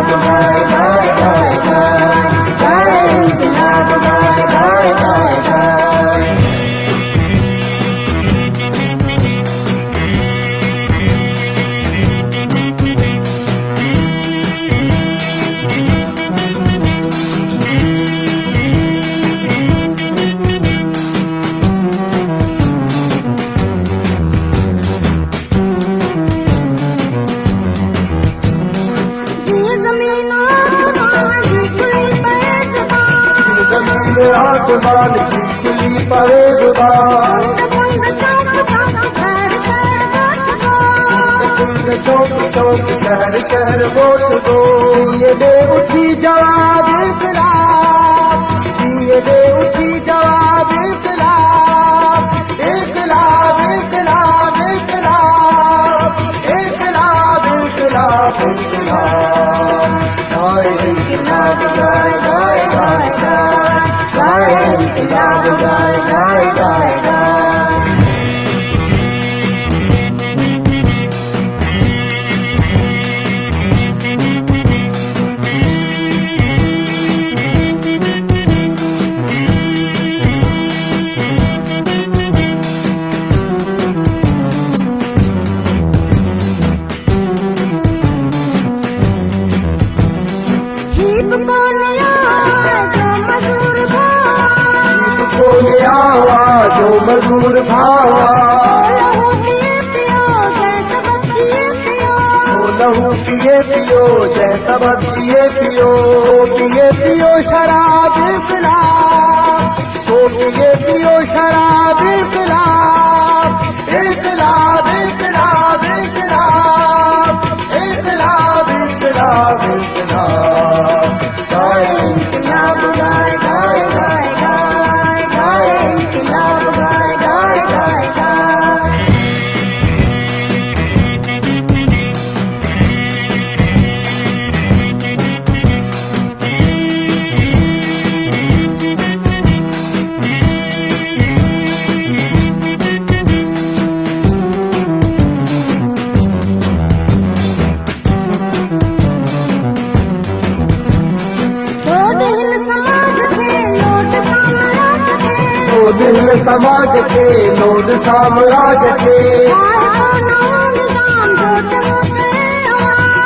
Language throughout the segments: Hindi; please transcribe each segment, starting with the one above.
इंकलाब गाए गाए गाए गाए, गाए इंकलाब गाए गाए गाए गाए। आसमान की खुली पड़े जुबान, चौक चौक शहर शहर वोट दो, जिए दे उठी जवाब इंकलाब, जिए दे उठी जवाब इंकलाब, इंकलाब इंकलाब इंकलाब, इंकलाब इंकलाब इंकलाब। गाए इंकलाब गाए गाए गाए गाए, गाए इंकलाब गाए गाए गाए गाए। जो मजदूर भावा, लहू पिए पियो जैसा बच्चिए पियो, पिए पियो शराब इंकलाब, तो पिए पियो शराब इंकलाब, इंकलाब इंकलाब इंकलाब, इंकलाब इंकलाब इंकलाब। गाए इंकलाब गाए गाए गाए गाए, गाए इंकलाब गाए गाए गाए गाए। दिल समाज के लोड साम्राज्य के,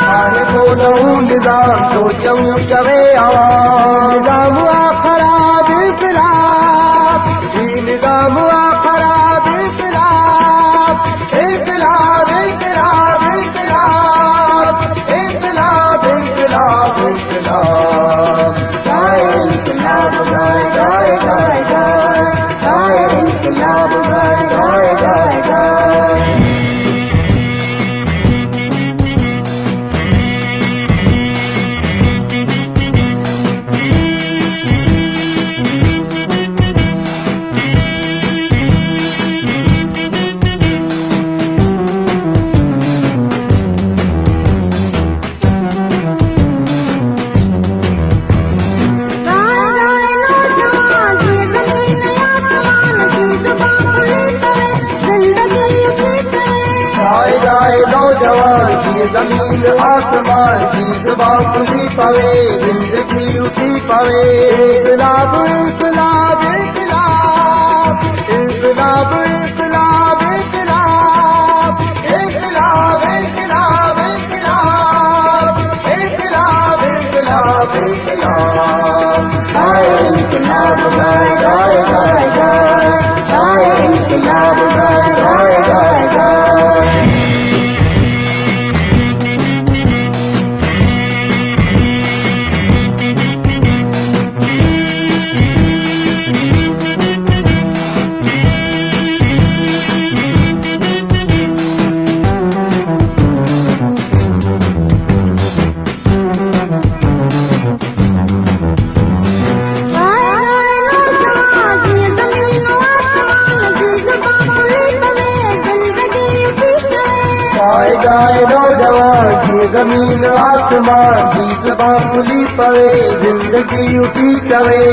आने को नऊ निजाम जो चऊ चवे आवाम, निजाम आखराब इंकलाब, ही निजाम आखराब इंकलाब, इंकलाब इंकलाब इंकलाब, इंकलाब इंकलाब इंकलाब। गाए इंकलाब गाए गाए गाए गाए, गाए इंकलाब गाए गाए गाए गाए। नौजवान की जमीन आसमान की जुबान खुली पवे, जिंदगी उठी पवे। इंकलाब इंकलाब इंकलाब, इंकलाब इंकलाब इंकलाब, इंकलाब इंकलाब इंकलाब, इंकलाब इंकलाब इंकलाब। गाए इंकलाब गाए गाए गाए गाए, गाए इंकलाब गाए गाए गाए गाए। गाए नौजवान की जमीन आसमान की जुबान खुली पवे, जिंदगी उठी चवे।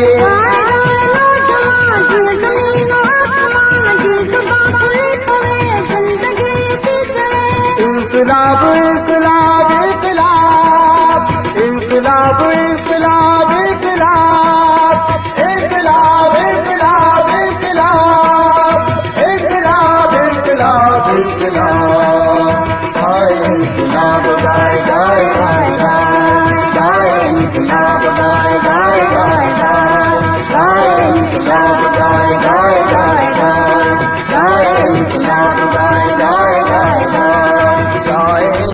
इंकलाब इंकलाब इंकलाब, इनकलाब गाए गाए गाए गाए गाए इनकलाब गाए गाए गाए गाए गाए इनकलाब